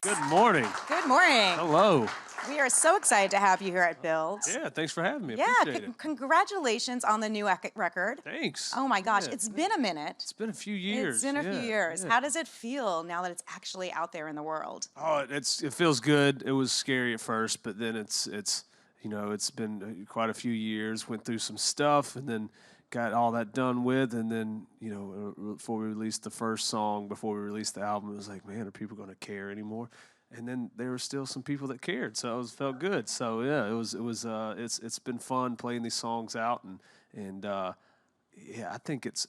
Good morning. Good morning. Hello. We are so excited to have you here at Build. Yeah, thanks for having me. Yeah, Appreciate it. Congratulations on the new record. Thanks. Oh my gosh, Yeah. it's been a minute. It's been a few years. It's been a few years. Yeah. How does it feel now that it's actually out there in the world? Oh, it feels good. It was scary at first, but then it's been quite a few years. Went through some stuff, and then got all that done with, and then before we released the first song, before we released the album, it was like, man, are people going to care anymore? And then there were still some people that cared, so it felt good. So yeah, it's been fun playing these songs out, and yeah, I think it's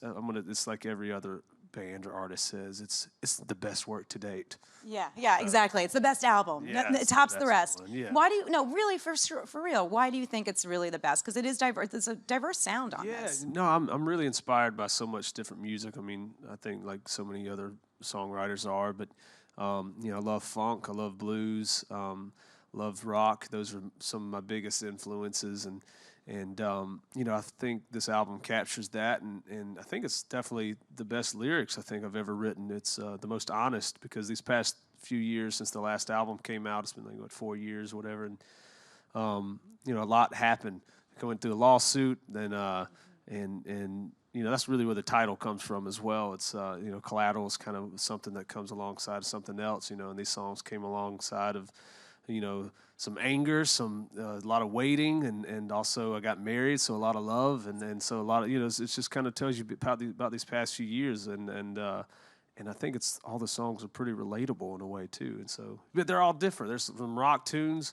like every other band or artist says, it's the best work to date. Yeah, exactly. It's the best album. Yeah, It tops the rest. one, yeah. Why do you? No, really, for real. Why do you think it's really the best? Because it is diverse. There's a diverse sound on this. No, I'm really inspired by so much different music. I mean, I think like so many other songwriters are, but I love funk, I love blues, love rock. Those are some of my biggest influences, and I think this album captures that, and I think it's definitely the best lyrics I think I've ever written. It's the most honest, because these past few years since the last album came out, it's been like 4 years or whatever, and a lot happened. Going through a lawsuit, then and that's really where the title comes from as well. It's Collateral is kind of something that comes alongside of something else, and these songs came alongside of some anger, a lot of waiting, and also I got married, so a lot of love, and so a lot of it just kind of tells you about these past few years, and I think it's all the songs are pretty relatable in a way too, and so but they're all different. There's some rock tunes.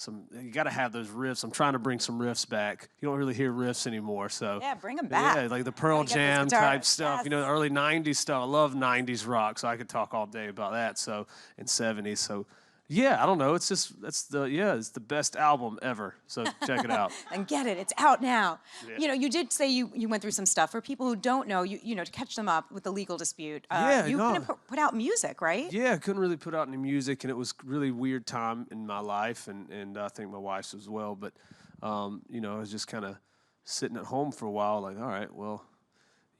You got to have those riffs. I'm trying to bring some riffs back. You don't really hear riffs anymore, so yeah, bring them back. Yeah, like the Pearl Jam type stuff. Yes. The early '90s stuff. I love '90s rock, so I could talk all day about that. So and '70s. So yeah, I don't know. It's the best album ever. So check it out. And get it. It's out now. Yeah. You did say you went through some stuff. For people who don't know, to catch them up with the legal dispute. You couldn't put out music, right? Yeah, I couldn't really put out any music, and it was a really weird time in my life, and I think my wife's as well. But I was just kind of sitting at home for a while, like, all right, well,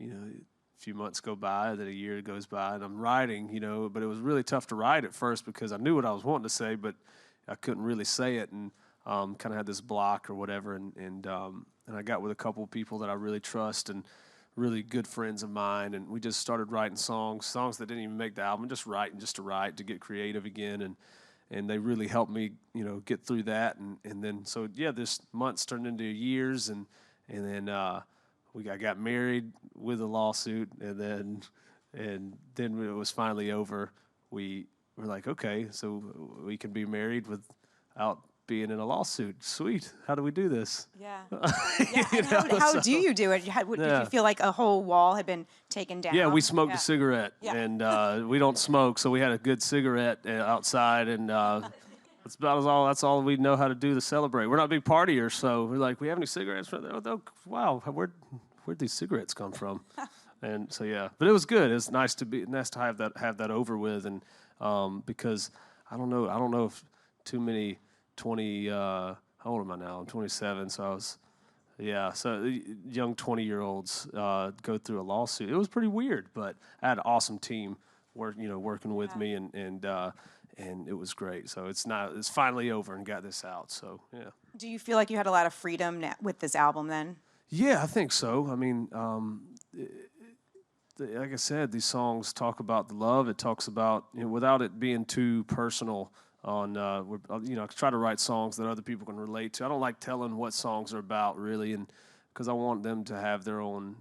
a few months go by, then a year goes by, and I'm writing, but it was really tough to write at first because I knew what I was wanting to say, but I couldn't really say it, and kind of had this block or whatever, and I got with a couple of people that I really trust and really good friends of mine, and we just started writing songs that didn't even make the album, just to write, to get creative again, and they really helped me, get through that, and then so yeah, this months turned into years, and then I got married with a lawsuit, and then when it was finally over, we were like, okay, so we can be married without being in a lawsuit. Sweet. How do we do this? Yeah. How do you do it? Did you feel like a whole wall had been taken down? Yeah, we smoked a cigarette, and we don't smoke, so we had a good cigarette outside, and that's all we know how to do to celebrate. We're not big partiers, so we're like, we have any cigarettes? Wow, where'd these cigarettes come from? And so yeah, but it was good. It's nice to have that over with, and because I don't know if too many 20. How old am I now? I'm 27, so so young 20-year-olds go through a lawsuit. It was pretty weird, but I had an awesome team working with me, and it was great. So it's finally over and got this out. So yeah. Do you feel like you had a lot of freedom with this album then? Yeah, I think so. I mean, like I said, these songs talk about the love. It talks about, without it being too personal. I try to write songs that other people can relate to. I don't like telling what songs are about, really, and because I want them to have their own,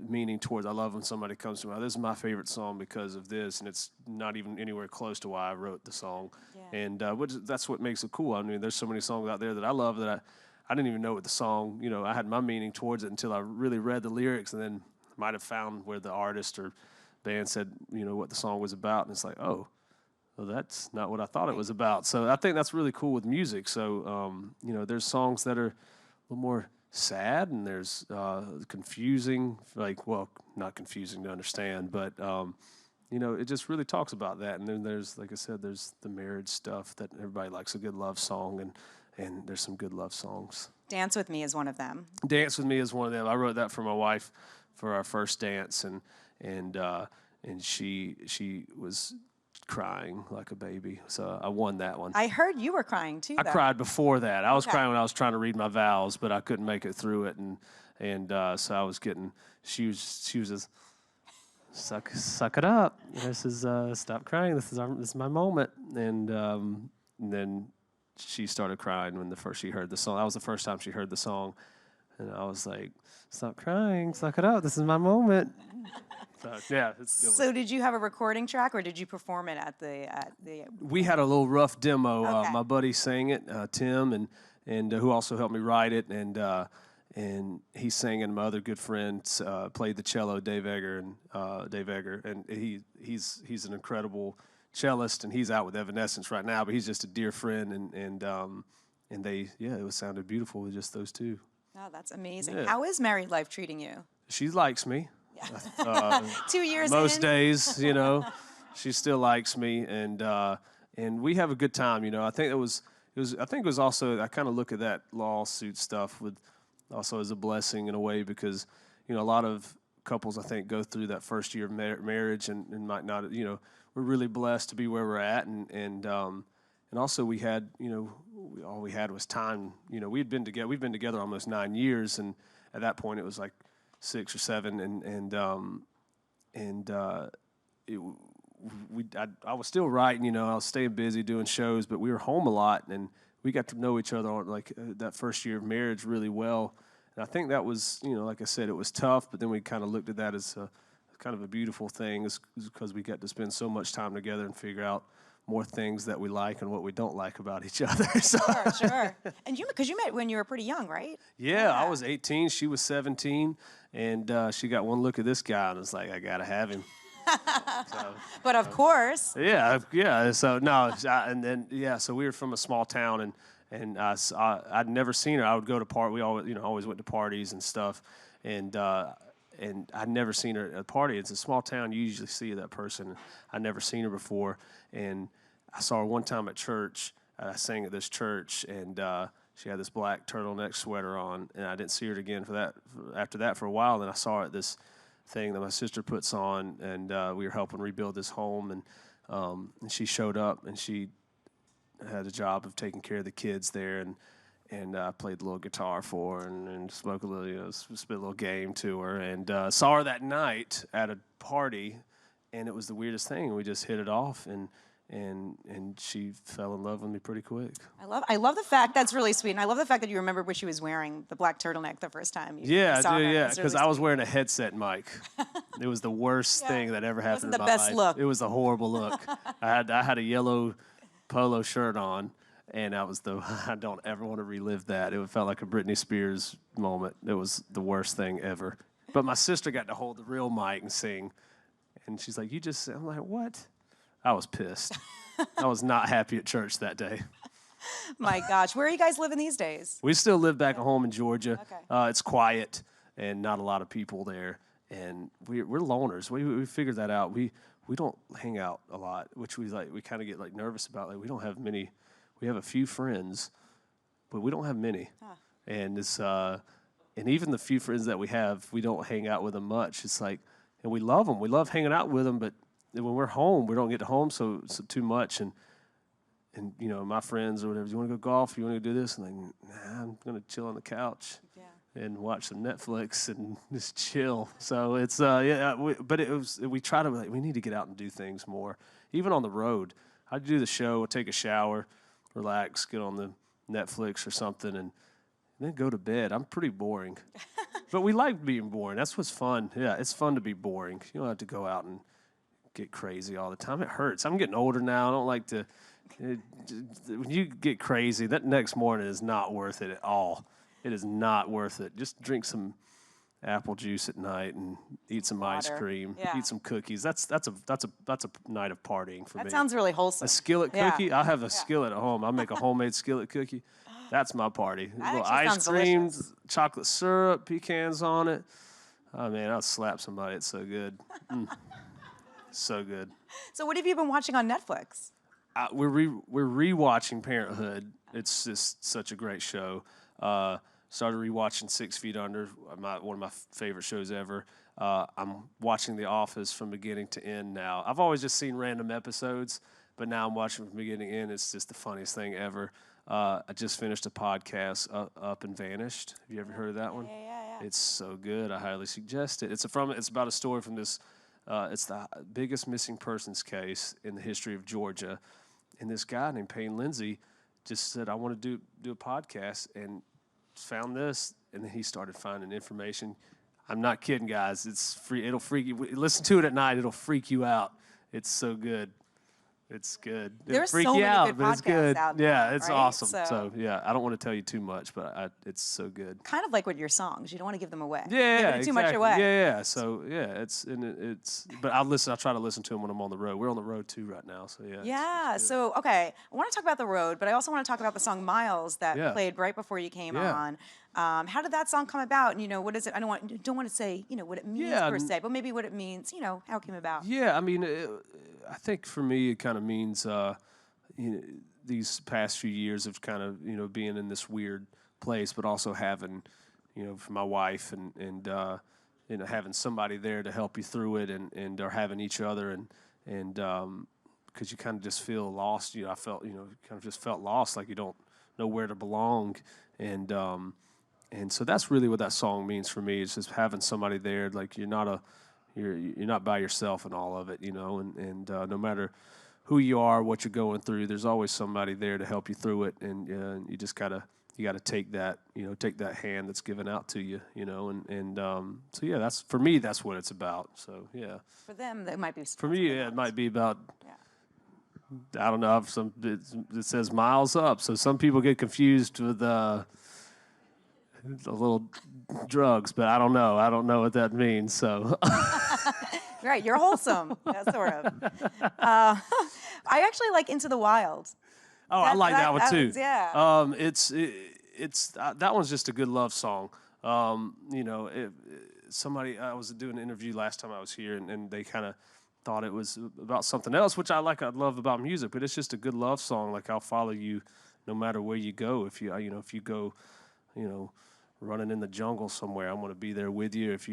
meaning towards. I love when somebody comes to me, this is my favorite song because of this, and it's not even anywhere close to why I wrote the song. Yeah. And that's what makes it cool. I mean, there's so many songs out there that I love that I didn't even know what the song, I had my meaning towards it until I really read the lyrics, and then might have found where the artist or band said, what the song was about, and it's like, oh, well, that's not what I thought it was about. So I think that's really cool with music. So, there's songs that are a little more sad, and there's confusing, not confusing to understand, but, it just really talks about that. And then there's, like I said, there's the marriage stuff that everybody likes, a good love song, and there's some good love songs. Dance With Me is one of them. Dance With Me is one of them. I wrote that for my wife for our first dance, and she was crying like a baby. So I won that one. I heard you were crying too. I cried before that. I was crying when I was trying to read my vows, but I couldn't make it through it, and so I was getting. She was just suck it up. This is stop crying. This is my moment. And then she started crying when she heard the song. That was the first time she heard the song, and I was like, "Stop crying, suck it up. This is my moment." So yeah, it's good. So did you have a recording track, or did you perform it at the? We had a little rough demo. Okay. My buddy sang it, Tim, and who also helped me write it, and he sang, and my other good friend played the cello, Dave Egger, and he's an incredible cellist, and he's out with Evanescence right now, but he's just a dear friend, and it sounded beautiful with just those two. Oh, that's amazing. Yeah. How is married life treating you? She likes me. Yeah. 2 years most in? days, she still likes me, and we have a good time. I think it was also, I kind of look at that lawsuit stuff also as a blessing in a way, because a lot of couples, I think, go through that first year of marriage and might not, we're really blessed to be where we're at, and also we had, all we had was time. We've been together almost 9 years, and at that point it was like 6 or 7, I was still writing, I was staying busy doing shows, but we were home a lot, and we got to know each other on that first year of marriage really well. And I think that was, like I said, it was tough, but then we kind of looked at that as kind of a beautiful thing, because we got to spend so much time together and figure out more things that we like and what we don't like about each other. So. Sure. And because you met when you were pretty young, right? Yeah, I was 18, she was 17, and she got one look at this guy and was like, I gotta have him. But of course. Yeah. So no, so we were from a small town, and I'd never seen her. I would go to we always went to parties and stuff, and I'd never seen her at a party. It's a small town. You usually see that person. I'd never seen her before, and I saw her one time at church. I sang at this church, and she had this black turtleneck sweater on, and I didn't see her again after that for a while. Then I saw her at this thing that my sister puts on, and we were helping rebuild this home, and she showed up, and she had a job of taking care of the kids there, and I played a little guitar for her, and spoke a little, spit a little game to her, and saw her that night at a party, and it was the weirdest thing. We just hit it off, and she fell in love with me pretty quick. I love the fact, that's really sweet, and I love the fact that you remember what she was wearing, the black turtleneck, the first time you saw her. Yeah, because I was wearing a headset mic. It was the worst thing that ever happened in my life. It wasn't the best look. It was a horrible look. I had a yellow polo shirt on, and I don't ever want to relive that. It felt like a Britney Spears moment. It was the worst thing ever. But my sister got to hold the real mic and sing, and she's like, I'm like, what? I was pissed. I was not happy at church that day. My gosh. Where are you guys living these days? We still live back at home in Georgia. Okay. It's quiet and not a lot of people there. And we're loners. We figured that out. We don't hang out a lot, which we kind of get nervous about. We don't have many. We have a few friends, but we don't have many. Huh. And it's and even the few friends that we have, we don't hang out with them much. It's and we love them. We love hanging out with them, but when we're home, we don't get to home so too much, and my friends or whatever, do you want to go golf? You want to do this? And nah, I'm gonna chill on the couch and watch some Netflix and just chill. So it's we try to we need to get out and do things more, even on the road. I'd do the show, take a shower, relax, get on the Netflix or something, and then go to bed. I'm pretty boring, but we like being boring. That's what's fun. Yeah, it's fun to be boring. You don't have to go out and get crazy all the time. It hurts. I'm getting older now. I don't like to. When you get crazy, that next morning is not worth it at all. It is not worth it. Just drink some apple juice at night and eat some ice cream. Eat some cookies. That's a night of partying for me. That sounds really wholesome. A skillet cookie. I have a skillet at home. I make a homemade skillet cookie. That's my party. A little ice cream, chocolate syrup, pecans on it. Oh man, I'll slap somebody. It's so good. So good. So what have you been watching on Netflix? We're rewatching Parenthood. It's just such a great show. Started rewatching 6 Feet Under, one of my favorite shows ever. I'm watching The Office from beginning to end now. I've always just seen random episodes, but now I'm watching from beginning to end. It's just the funniest thing ever. I just finished a podcast, Up and Vanished. Have you ever heard of that one? Yeah. It's so good. I highly suggest it. It's about a story from this. It's the biggest missing persons case in the history of Georgia, and this guy named Payne Lindsay just said, "I want to do a podcast," and found this, and then he started finding information. I'm not kidding, guys. It's free. It'll freak you. Listen to it at night. It'll freak you out. It's so good. It's good. There's freak so you many out, good but it's podcasts good. out there, Yeah, it's right? awesome. So- So yeah, I don't want to tell you too much, but it's so good. Kind of like with your songs, you don't want to give them away. Yeah, Giving too much away. Yeah. So yeah, but I try to listen to them when I'm on the road. We're on the road too right now, so yeah. Yeah. So okay, I want to talk about the road, but I also want to talk about the song "Miles" that Yeah. played right before you came Yeah. on. How did that song come about? And what is it? I don't want to say what it means per se, but maybe what it means. How it came about. Yeah, I mean, I think for me it kind of means these past few years of kind of being in this weird place, but also having for my wife and having somebody there to help you through it, and or having each other and because you kind of just feel lost. I felt kind of just felt lost, like you don't know where to belong, and so that's really what that song means for me. It's just having somebody there, like you're not by yourself in all of it, and no matter who you are, what you're going through, there's always somebody there to help you through it, and you just gotta take that hand that's given out to you, and so yeah, that's for me. That's what it's about. So yeah. For them, that might be. For me, yeah, it might be about. Yeah. I don't know. It says miles up, so some people get confused with a little drugs, but I don't know. I don't know what that means. So. Right, you're wholesome. That sort of. I actually like Into the Wild. Oh, I like that one too. Yeah. It's that one's just a good love song. Somebody, I was doing an interview last time I was here, and they kind of thought it was about something else, which I love about music. But it's just a good love song. Like, I'll follow you no matter where you go. If you go, running in the jungle somewhere, I'm going to be there with you. If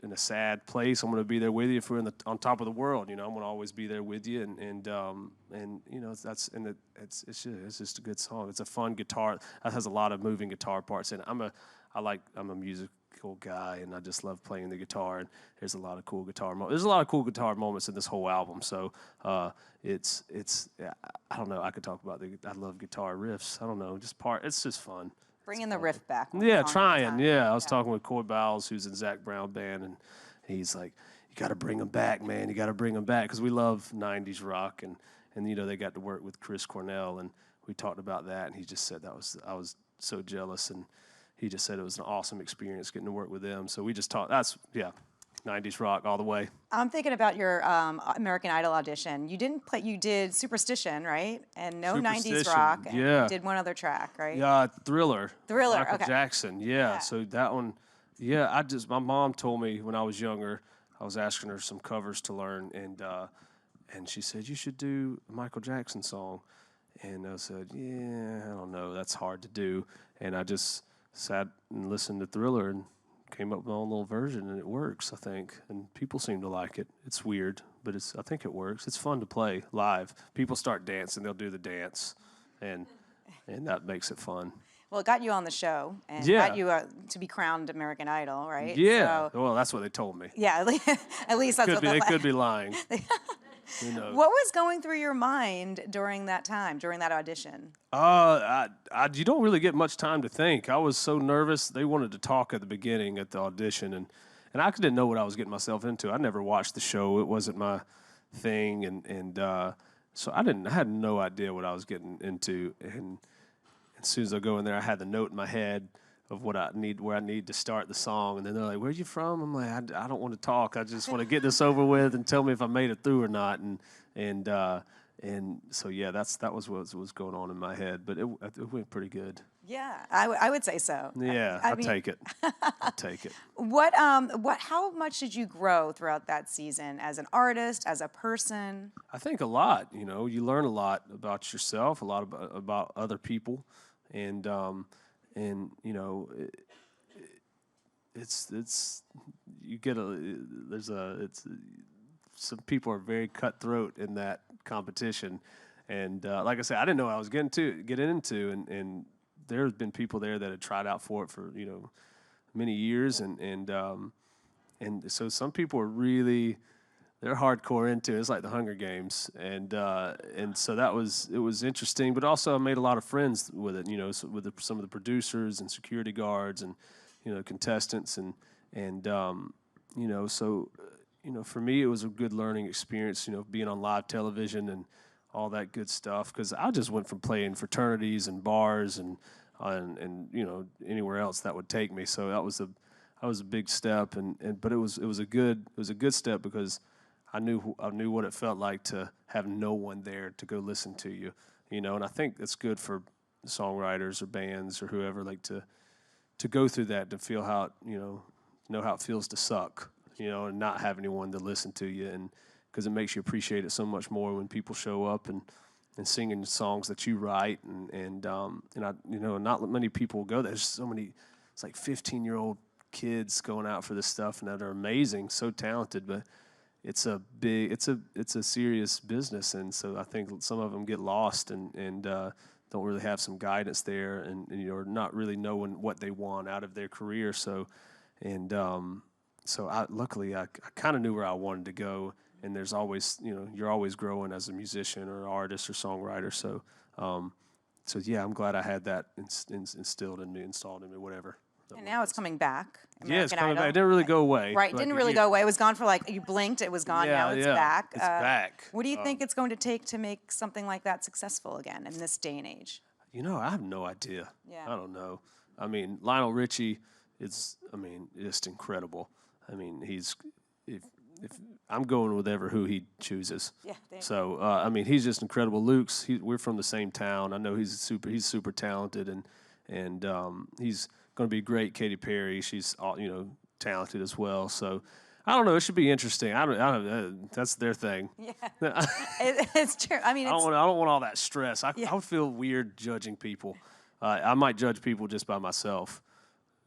in a sad place, I'm going to be there with you. If we're on top of the world, I'm going to always be there with you. It's just a good song. It's a fun guitar. It has a lot of moving guitar parts in it. I'm a musical guy, and I just love playing the guitar. And there's a lot of cool guitar moments in this whole album. So it's I don't know. I could talk about I love guitar riffs. I don't know, it's just fun. Bringing the riff back. Yeah, trying. Yeah, I was talking with Coy Bowles, who's in Zach Brown Band, and he's like, "You got to bring them back, man. You got to bring them back," because we love '90s rock, and they got to work with Chris Cornell, and we talked about that, and he just said I was so jealous, and he just said it was an awesome experience getting to work with them. So we just talked. That's 90s rock all the way. I'm thinking about your American Idol audition. You did Superstition, right? And no 90s rock. And yeah. You did one other track, right? Yeah, Thriller. Michael okay. Jackson, yeah. So that one, my mom told me when I was younger, I was asking her some covers to learn, and she said, "You should do a Michael Jackson song." And I said, "Yeah, I don't know, that's hard to do." And I just sat and listened to Thriller and came up with my own little version, and it works, I think. And people seem to like it. It's weird, but I think it works. It's fun to play live. People start dancing, they'll do the dance, and that makes it fun. Well, it got you on the show, and got you to be crowned American Idol, right? Yeah. So, well, that's what they told me. Yeah, at least that's what they could be lying. Who knows? What was going through your mind during that time, during that audition? You don't really get much time to think. I was so nervous. They wanted to talk at the beginning at the audition, and I didn't know what I was getting myself into. I never watched the show. It wasn't my thing, and so I had no idea what I was getting into. And as soon as I go in there, I had the note in my head of where I need to start the song, and then they're like, "Where are you from?" I'm like, I don't want to talk. I just want to get this over with and tell me if I made it through or not. And so yeah, that was what was going on in my head, but it went pretty good. Yeah, I would say so. Yeah, I'll take it. I'll take it. How much did you grow throughout that season as an artist, as a person? I think a lot. You learn a lot about yourself, a lot about other people, and it's you get some people are very cutthroat in that competition, and like I said, I didn't know what I was getting into, and there have been people there that had tried out for it for many years, and so some people are really, they're hardcore into it. It's like the Hunger Games, and so it was interesting, but also I made a lot of friends with it, with some of the producers and security guards and contestants, and so for me it was a good learning experience, being on live television and all that good stuff, because I just went from playing fraternities and bars and anywhere else that would take me. So that was a big step, but it was a good step because I knew what it felt like to have no one there to go listen to you, and I think it's good for songwriters or bands or whoever, like to go through that, to feel how know how it feels to suck, and not have anyone to listen to you, and because it makes you appreciate it so much more when people show up and singing songs that you write, and I not many people go. There's so many. It's like 15-year-old kids going out for this stuff, and that are amazing, so talented, but it's a serious business, and so I think some of them get lost and don't really have some guidance there, and or not really knowing what they want out of their career. So luckily I kind of knew where I wanted to go, and there's always you're always growing as a musician or artist or songwriter. So yeah, I'm glad I had that installed in me, whatever. And now it's coming back. Yeah, it's coming back. It didn't really go away. Right, it didn't really go away. It was gone for you blinked, it was gone. Yeah, now it's back. It's back. What do you think it's going to take to make something like that successful again in this day and age? I have no idea. Yeah. I don't know. I mean, Lionel Richie is, just incredible. If I'm going with who he chooses. Yeah. So, he's just incredible. Luke's, we're from the same town. I know he's super talented, and he's going to be great. Katy Perry, she's talented as well. So I don't know. It should be interesting. I don't. That's their thing. Yeah, it's true. I don't want all that stress. I would feel weird judging people. I might judge people just by myself.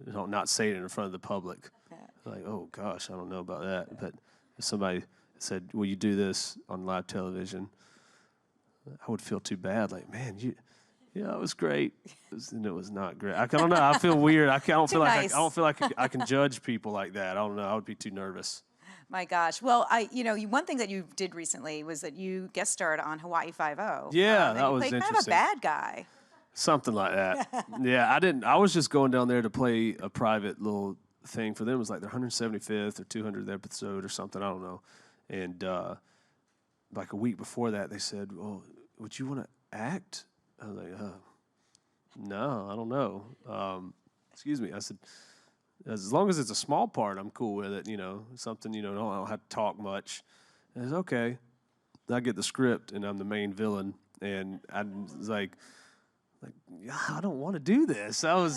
Not say it in front of the public. Yeah. Like, oh gosh, I don't know about that. But if somebody said, "Will you do this on live television?" I would feel too bad. Like, man, yeah, it was great. And it was not great. I don't know. I feel weird. I don't feel like I can judge people like that. I don't know. I would be too nervous. My gosh. Well, one thing that you did recently was that you guest starred on Hawaii Five-0. Yeah, that was interesting. Kind of a bad guy. Something like that. Yeah, I was just going down there to play a private little thing for them. It was like their 175th or 200th episode or something. I don't know. And like a week before that, they said, "Well, would you want to act?" I was like, "No, I don't know." Excuse me. I said, "As long as it's a small part, I'm cool with it. Something I don't have to talk much." And I said, "Okay." I get the script, and I'm the main villain, and I was like, I don't want to do this. I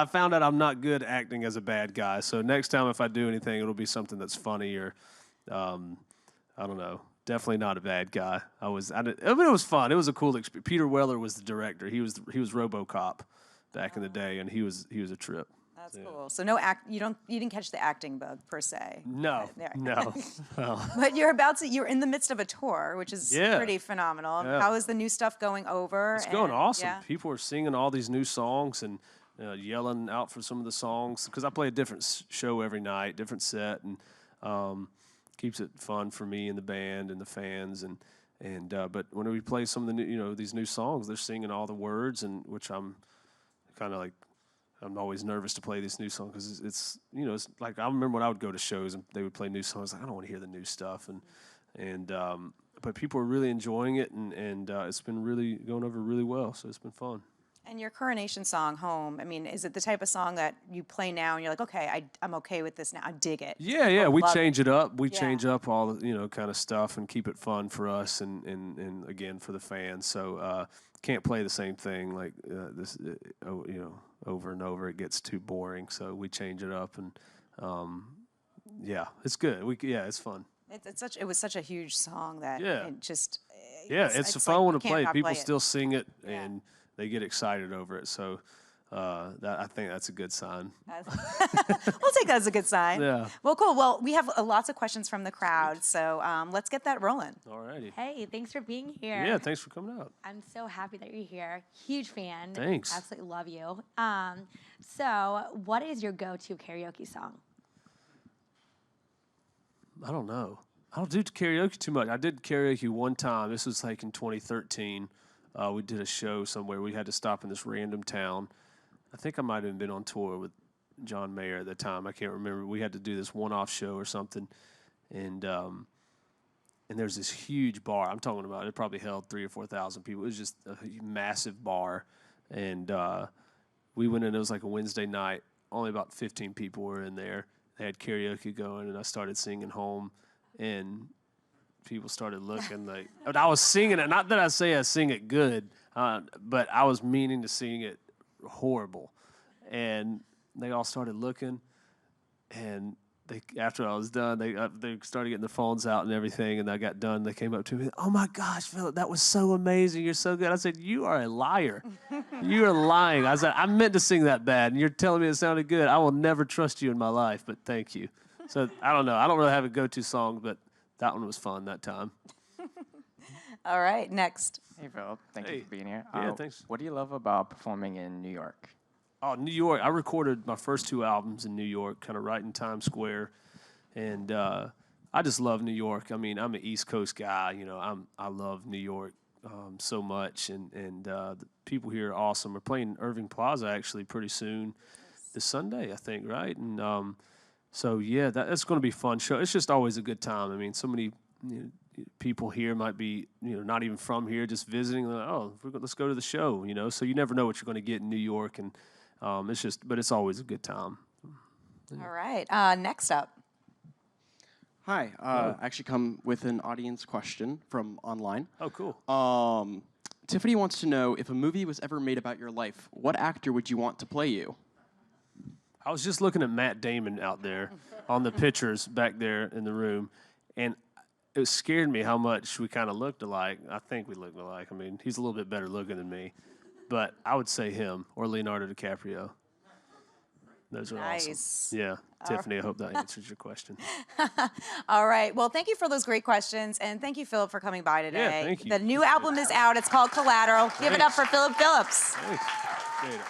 found out I'm not good acting as a bad guy. So next time if I do anything, it'll be something that's funny or, I don't know. Definitely not a bad guy. It was fun. It was a cool experience. Peter Weller was the director. He was RoboCop back in the day, and he was a trip. That's cool. So you didn't catch the acting bug per se. No. But you're in the midst of a tour, which is pretty phenomenal. Yeah. How is the new stuff going over? It's going awesome. Yeah. People are singing all these new songs and yelling out for some of the songs, because I play a different show every night, different set, and keeps it fun for me and the band and the fans. But when we play some of the new, these new songs, they're singing all the words, and which I'm kind of like. I'm always nervous to play this new song because it's like I remember when I would go to shows and they would play new songs. Like, I don't want to hear the new stuff, but people are really enjoying it, and it's been really going over really well. So it's been fun. And your coronation song, "Home," is it the type of song that you play now and you're like, okay, I'm okay with this now. I dig it. Yeah. We change it up. We change up all the kind of stuff and keep it fun for us and again for the fans. So can't play the same thing like this. Over and over, it gets too boring. So we change it up, and it's good. It's fun. It was such a huge song that it just. It's a fun one to play. People still sing it, and they get excited over it. So I think that's a good sign. We'll take that as a good sign. Yeah. Well, cool. Well, we have lots of questions from the crowd, so let's get that rolling. All righty. Hey, thanks for being here. Yeah, thanks for coming out. I'm so happy that you're here. Huge fan. Thanks. Absolutely love you. So what is your go-to karaoke song? I don't know. I don't do karaoke too much. I did karaoke one time. This was like in 2013. We did a show somewhere. We had to stop in this random town. I think I might have been on tour with John Mayer at the time. I can't remember. We had to do this one-off show or something. And there's this huge bar. I'm talking about it probably held 3,000 or 4,000 people. It was just a massive bar. And we went in. It was like a Wednesday night. Only about 15 people were in there. They had karaoke going, and I started singing Home. And people started looking like I was singing it. Not that I say I sing it good, but I was meaning to sing it horrible. And they all started looking, and after I was done, they started getting the phones out and everything. And I got done. They came up to me, "Oh my gosh, Phillip, that was so amazing! You're so good." I said, "You are a liar. You are lying." I said, "I meant to sing that bad, and you're telling me it sounded good. I will never trust you in my life." But thank you. So I don't know. I don't really have a go-to song, but that one was fun that time. All right, next. Hey, Phillip. Thank you for being here. Yeah, thanks. What do you love about performing in New York? Oh, New York. I recorded my first 2 albums in New York, kind of right in Times Square. And I just love New York. I mean, I'm an East Coast guy. You know, I love New York so much. And the people here are awesome. We're playing Irving Plaza, actually, pretty soon. This Sunday, I think, right? And so, yeah, that's going to be a fun show. It's just always a good time. I mean, so many people here might be, not even from here, just visiting. Like, oh, let's go to the show, So you never know what you're going to get in New York. And but it's always a good time. All right, next up. Hi, I actually come with an audience question from online. Oh, cool. Tiffany wants to know, if a movie was ever made about your life, what actor would you want to play you? I was just looking at Matt Damon out there on the pictures back there in the room, and it scared me how much we kind of looked alike. I think we looked alike. I mean, he's a little bit better looking than me, but I would say him or Leonardo DiCaprio. Those are awesome. Yeah, Tiffany, I hope that answers your question. All right. Well, thank you for those great questions, and thank you, Phillip, for coming by today. Yeah, thank you. The new album is out. It's called Collateral. Give it up for Phillip Phillips. Thanks. Appreciate it.